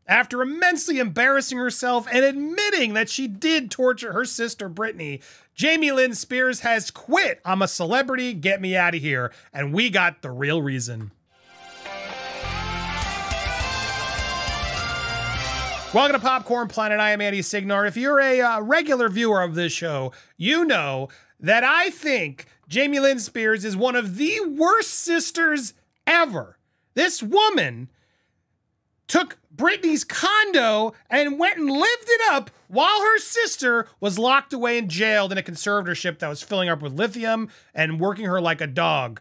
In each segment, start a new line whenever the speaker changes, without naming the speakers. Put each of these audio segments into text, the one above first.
After immensely embarrassing herself and admitting that she did torture her sister Britney, Jamie Lynn Spears has quit I'm a Celebrity, Get Me Out of Here, and we got the real reason. Welcome to Popcorn Planet. I am Andy Signor. If you're a regular viewer of this show, you know that I think Jamie Lynn Spears is one of the worst sisters ever. This woman took Britney's condo and went and lived it up while her sister was locked away and jailed in a conservatorship that was filling her up with lithium and working her like a dog.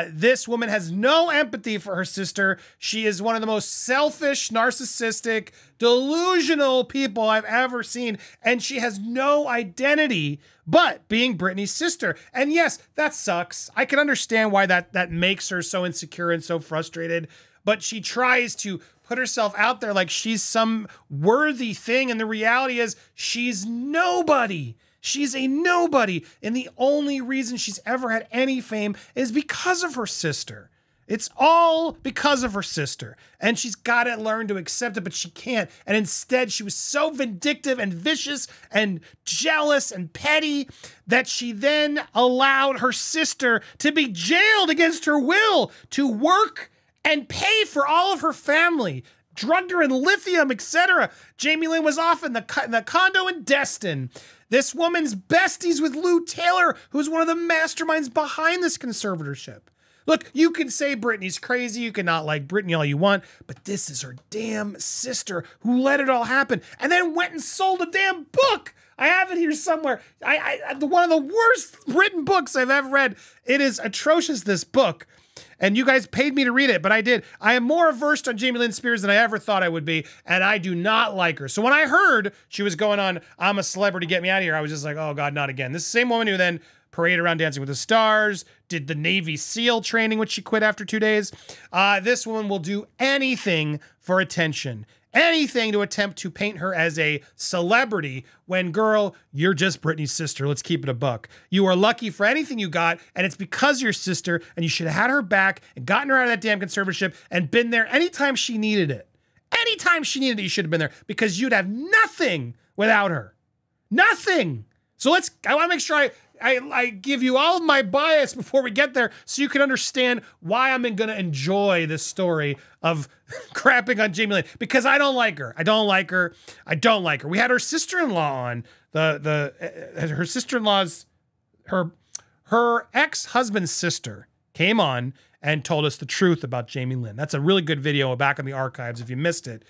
This woman has no empathy for her sister. She is one of the most selfish, narcissistic, delusional people I've ever seen. And she has no identity but being Britney's sister. And yes, that sucks. I can understand why that makes her so insecure and so frustrated. But she tries to put herself out there like she's some worthy thing. And the reality is she's nobody. She's a nobody. And the only reason she's ever had any fame is because of her sister. It's all because of her sister. And she's got to learn to accept it, but she can't. And instead, she was so vindictive and vicious and jealous and petty that she then allowed her sister to be jailed against her will to work and pay for all of her family, drugged her in lithium, etc. Jamie Lynn was off in the condo in Destin. This woman's besties with Lou Taylor, who's one of the masterminds behind this conservatorship. Look, you can say Britney's crazy, you can not like Britney all you want, but this is her damn sister who let it all happen and then went and sold a damn book. I have it here somewhere. One of the worst written books I've ever read. It is atrocious, this book. And you guys paid me to read it, but I did. I am more averse on Jamie Lynn Spears than I ever thought I would be, and I do not like her. So when I heard she was going on I'm a Celebrity, Get Me Out of Here, I was just like, oh God, not again. This same woman who then paraded around Dancing with the Stars, did the Navy SEAL training, which she quit after 2 days. This woman will do anything for attention. Anything to attempt to paint her as a celebrity when, girl, you're just Britney's sister. Let's keep it a buck. You are lucky for anything you got, and it's because you're sister, and you should have had her back and gotten her out of that damn conservatorship and been there anytime she needed it. Anytime she needed it, you should have been there because you'd have nothing without her. Nothing. So I want to make sure I give you all of my bias before we get there so you can understand why I'm going to enjoy this story of crapping on Jamie Lynn, because I don't like her. I don't like her. I don't like her. We had her sister-in-law on. Her sister-in-law's, her ex-husband's sister came on and told us the truth about Jamie Lynn. That's a really good video back in the archives if you missed it.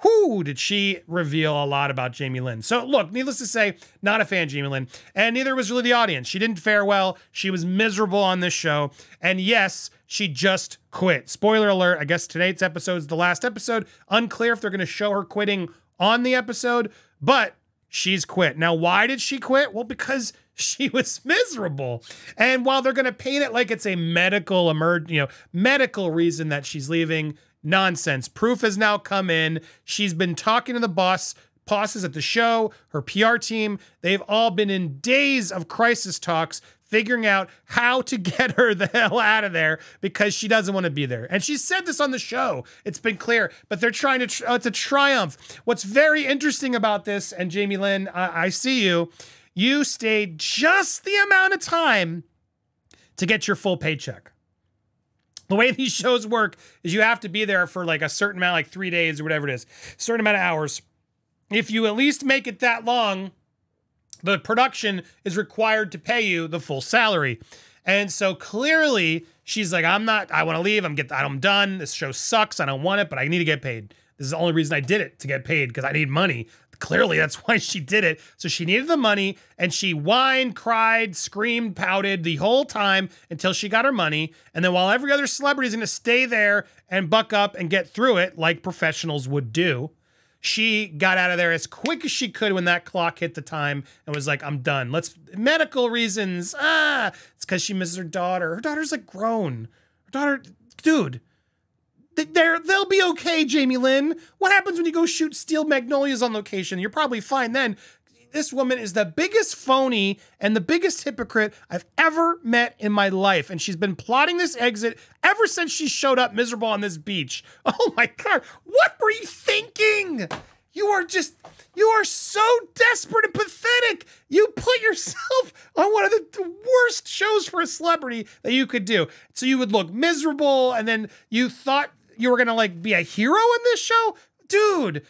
Whoo, did she reveal a lot about Jamie Lynn. So look, needless to say, not a fan of Jamie Lynn, and neither was really the audience. She didn't fare well. She was miserable on this show. And yes, she just quit. Spoiler alert, I guess today's episode is the last episode. Unclear if they're going to show her quitting on the episode, but she's quit. Now, why did she quit? Well, because she was miserable. And while they're going to paint it like it's a medical reason that she's leaving, nonsense. Proof has now come in. She's been talking to the bosses at the show, her PR team. They've all been in days of crisis talks, figuring out how to get her the hell out of there because she doesn't want to be there. And she said this on the show. It's been clear, but they're trying to, it's a triumph. What's very interesting about this, and Jamie Lynn, I see you, you stayed just the amount of time to get your full paycheck. The way these shows work is you have to be there for like a certain amount, like 3 days or whatever it is, certain amount of hours. If you at least make it that long, the production is required to pay you the full salary. And so clearly she's like, I want to leave. I'm done. This show sucks. I don't want it, but I need to get paid. This is the only reason I did it, to get paid, because I need money. Clearly, that's why she did it. So she needed the money, and she whined, cried, screamed, pouted the whole time until she got her money. And then while every other celebrity is going to stay there and buck up and get through it like professionals would do, she got out of there as quick as she could when that clock hit the time and was like, I'm done. Medical reasons. It's because she misses her daughter. Her daughter's like grown. Her daughter, dude. They'll be okay, Jamie Lynn. What happens when you go shoot steel magnolias on location? You're probably fine then. This woman is the biggest phony and the biggest hypocrite I've ever met in my life. And she's been plotting this exit ever since she showed up miserable on this beach. Oh my God, what were you thinking? thing. You are so desperate and pathetic. You put yourself on one of the worst shows for a celebrity that you could do. So you would look miserable, and then you thought you were gonna like be a hero in this show? Dude,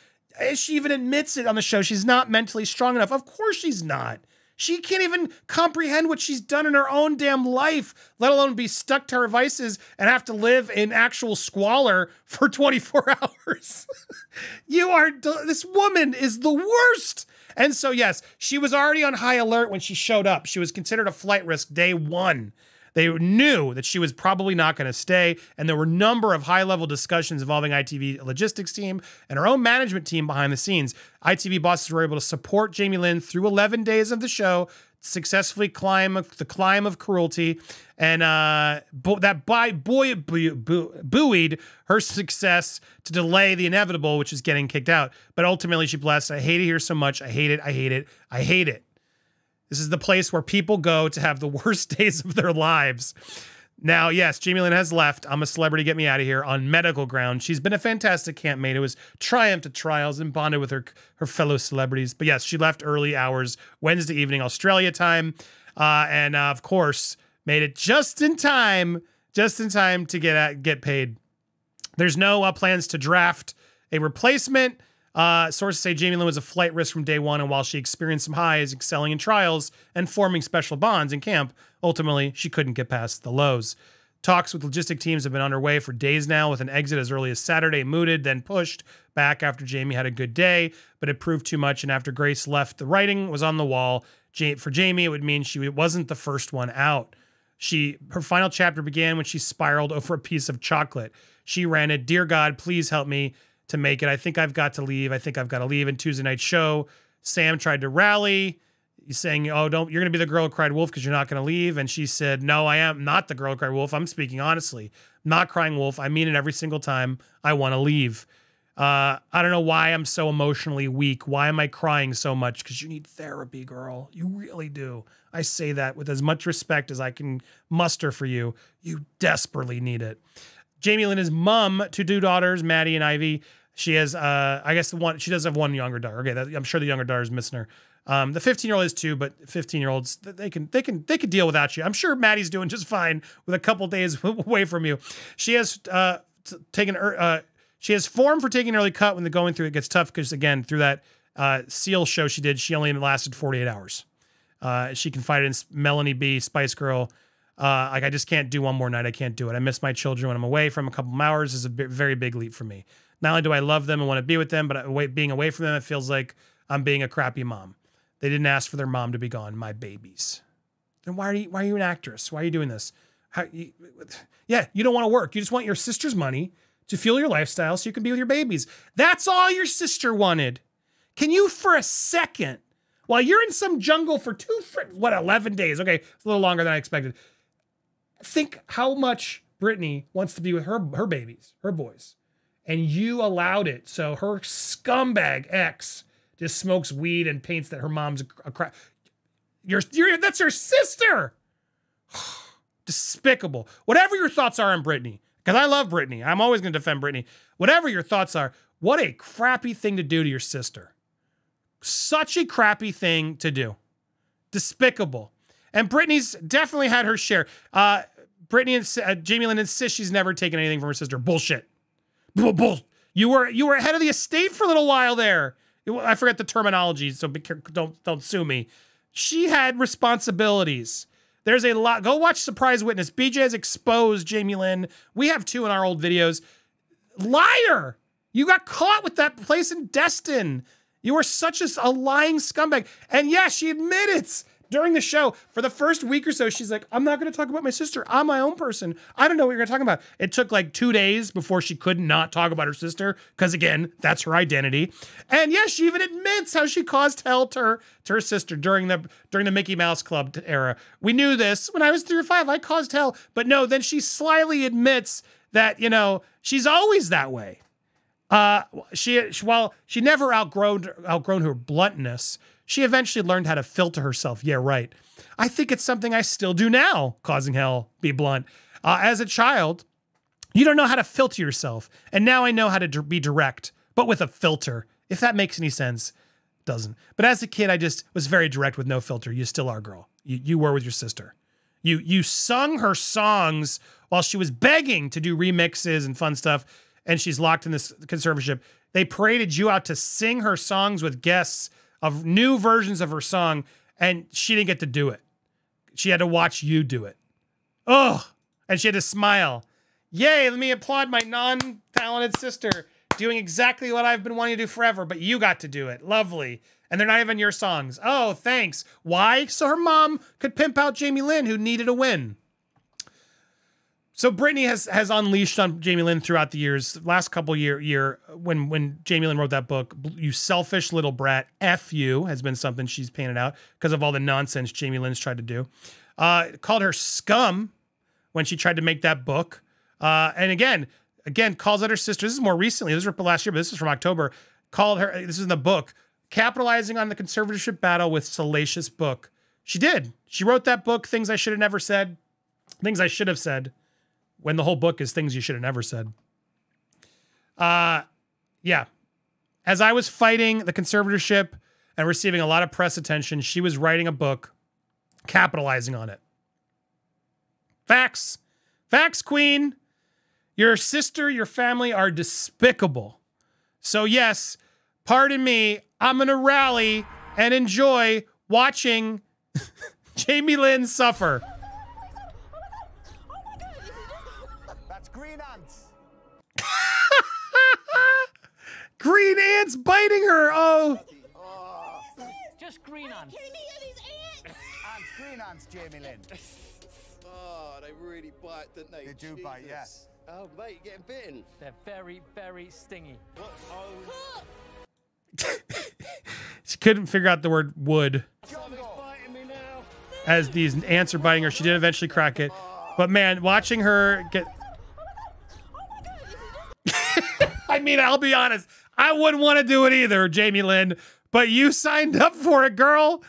she even admits it on the show. She's not mentally strong enough. Of course she's not. She can't even comprehend what she's done in her own damn life, let alone be stuck to her vices and have to live in actual squalor for 24 hours. This woman is the worst. And so, yes, she was already on high alert when she showed up. She was considered a flight risk day one. They knew that she was probably not going to stay, and there were a number of high-level discussions involving ITV logistics team and her own management team behind the scenes. ITV bosses were able to support Jamie Lynn through 11 days of the show, successfully climb the climb of cruelty, and buoyed her success to delay the inevitable, which is getting kicked out. But ultimately, she blessed. I hate it here so much. I hate it. I hate it. I hate it. This is the place where people go to have the worst days of their lives. Now, yes, Jamie Lynn has left. I'm a Celebrity, get me out of here on medical grounds. She's been a fantastic campmate. It was triumphed at trials and bonded with her fellow celebrities. But yes, she left early hours, Wednesday evening, Australia time. And of course, made it just in time to get paid. There's no plans to draft a replacement. Sources say Jamie Lynn was a flight risk from day one, and while she experienced some highs, excelling in trials and forming special bonds in camp, ultimately she couldn't get past the lows. Talks with logistic teams have been underway for days now, with an exit as early as Saturday mooted, then pushed back after Jamie had a good day, but it proved too much, and after Grace left, the writing was on the wall. For Jamie, it would mean she wasn't the first one out. Her final chapter began when she spiraled over a piece of chocolate. She ranted, "Dear God, please help me to make it. I think I've got to leave. I think I've got to leave." In Tuesday night show, Sam tried to rally. He's saying, "Oh, you're going to be the girl who cried wolf because you're not going to leave." And she said, "No, I am not the girl who cried wolf. I'm speaking honestly. I'm not crying wolf. I mean it every single time. I want to leave. I don't know why I'm so emotionally weak. Why am I crying so much? Because you need therapy, girl. You really do. I say that with as much respect as I can muster for you. You desperately need it." Jamie Lynn is mom to two daughters, Maddie and Ivy. She has, I guess she does have one younger daughter. Okay, I'm sure the younger daughter is missing her. The 15-year-old is too, but 15-year-olds, they can deal without you. I'm sure Maddie's doing just fine with a couple days away from you. She has she has form for taking an early cut when the going through it gets tough, because again, through that Seal show she did, she only lasted 48 hours. She confided in Melanie B, Spice Girl. I just can't do one more night. I can't do it. I miss my children when I'm away from a couple of hours. Is a very big leap for me. Not only do I love them and want to be with them, but being away from them, it feels like I'm being a crappy mom. They didn't ask for their mom to be gone, my babies. Then why are you an actress? Why are you doing this? You don't want to work. You just want your sister's money to fuel your lifestyle so you can be with your babies. That's all your sister wanted. Can you, for a second, while you're in some jungle for 11 days? Okay, it's a little longer than I expected. Think how much Britney wants to be with her babies, her boys. And you allowed it. So her scumbag ex just smokes weed and paints that her mom's a crap. That's her sister. Despicable. Whatever your thoughts are on Britney, because I love Britney. I'm always going to defend Britney. Whatever your thoughts are, what a crappy thing to do to your sister. Such a crappy thing to do. Despicable. And Britney's definitely had her share. Britney and Jamie Lynn insists she's never taken anything from her sister. Bullshit. Bull. You were head of the estate for a little while there. I forget the terminology, so don't sue me. She had responsibilities. There's a lot. Go watch Surprise Witness. BJ has exposed Jamie Lynn. We have two in our old videos. Liar! You got caught with that place in Destin. You are such a lying scumbag. And yeah, she admits during the show, for the first week or so, she's like, "I'm not going to talk about my sister. I'm my own person. I don't know what you're going to talk about." It took like 2 days before she could not talk about her sister, because again, that's her identity. And yes, she even admits how she caused hell to her sister during the Mickey Mouse Club era. We knew this when I was 3 or 5. I caused hell, but no. Then she slyly admits that she's always that way. While she never outgrown her bluntness, she eventually learned how to filter herself. Yeah, right. I think it's something I still do now, causing hell, be blunt. As a child, you don't know how to filter yourself. And now I know how to be direct, but with a filter. If that makes any sense, doesn't. But as a kid, I just was very direct with no filter. You still are, girl. You were with your sister. You sung her songs while she was begging to do remixes and fun stuff, and she's locked in this conservatorship. They paraded you out to sing her songs with guests of new versions of her song, and she didn't get to do it. She had to watch you do it. Oh, and she had to smile. Yay, let me applaud my non-talented sister doing exactly what I've been wanting to do forever, but you got to do it. Lovely. And they're not even your songs. Oh, thanks. Why? So her mom could pimp out Jamie Lynn, who needed a win. So Britney has unleashed on Jamie Lynn throughout the years. Last couple year when Jamie Lynn wrote that book, "You selfish little brat, F you," has been something she's painted out because of all the nonsense Jamie Lynn's tried to do. Called her scum when she tried to make that book. And again, calls out her sister. This is more recently. This was last year, but this is from October. Called her, this is in the book, capitalizing on the conservatorship battle with salacious book. She did. She wrote that book, Things I Should Have Never Said, Things I Should Have Said, when the whole book is Things You Should Have Never Said. Yeah. As I was fighting the conservatorship and receiving a lot of press attention, she was writing a book, capitalizing on it. Facts. Facts, queen. Your sister, your family are despicable. So yes, pardon me, I'm going to rally and enjoy watching Jamie Lynn suffer.
That's green ants.
Green ants biting her. Oh.
Just green ants. Ants, green ants, Jamie Lynn.
Oh, they really bite, don't they?
They do bite, yeah.
Oh, mate, you're getting bitten.
They're very, very stingy.
What? Oh.
She couldn't figure out the word wood.
Something's biting me now.
As these ants are biting her, she did eventually crack it. But man, watching her get... I mean, I'll be honest. I wouldn't want to do it either, Jamie Lynn. But you signed up for it, girl.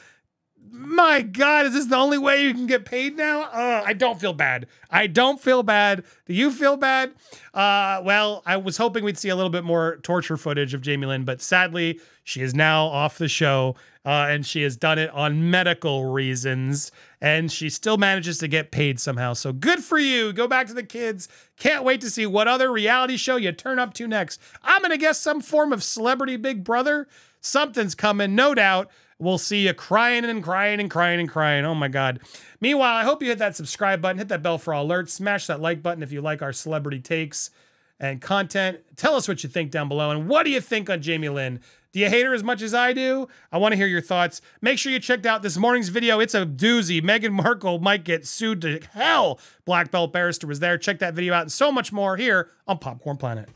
My God, is this the only way you can get paid now? I don't feel bad. I don't feel bad. Do you feel bad? Well, I was hoping we'd see a little bit more torture footage of Jamie Lynn, but sadly, she is now off the show, and she has done it on medical reasons, and she still manages to get paid somehow. So good for you. Go back to the kids. Can't wait to see what other reality show you turn up to next. I'm going to guess some form of Celebrity Big Brother. Something's coming, no doubt. We'll see you crying and crying and crying and crying. Oh my God. Meanwhile, I hope you hit that subscribe button, hit that bell for all alerts, smash that like button if you like our celebrity takes and content. Tell us what you think down below. And what do you think on Jamie Lynn? Do you hate her as much as I do? I want to hear your thoughts. Make sure you checked out this morning's video. It's a doozy. Meghan Markle might get sued to hell. Black Belt Barrister was there. Check that video out and so much more here on Popcorn Planet.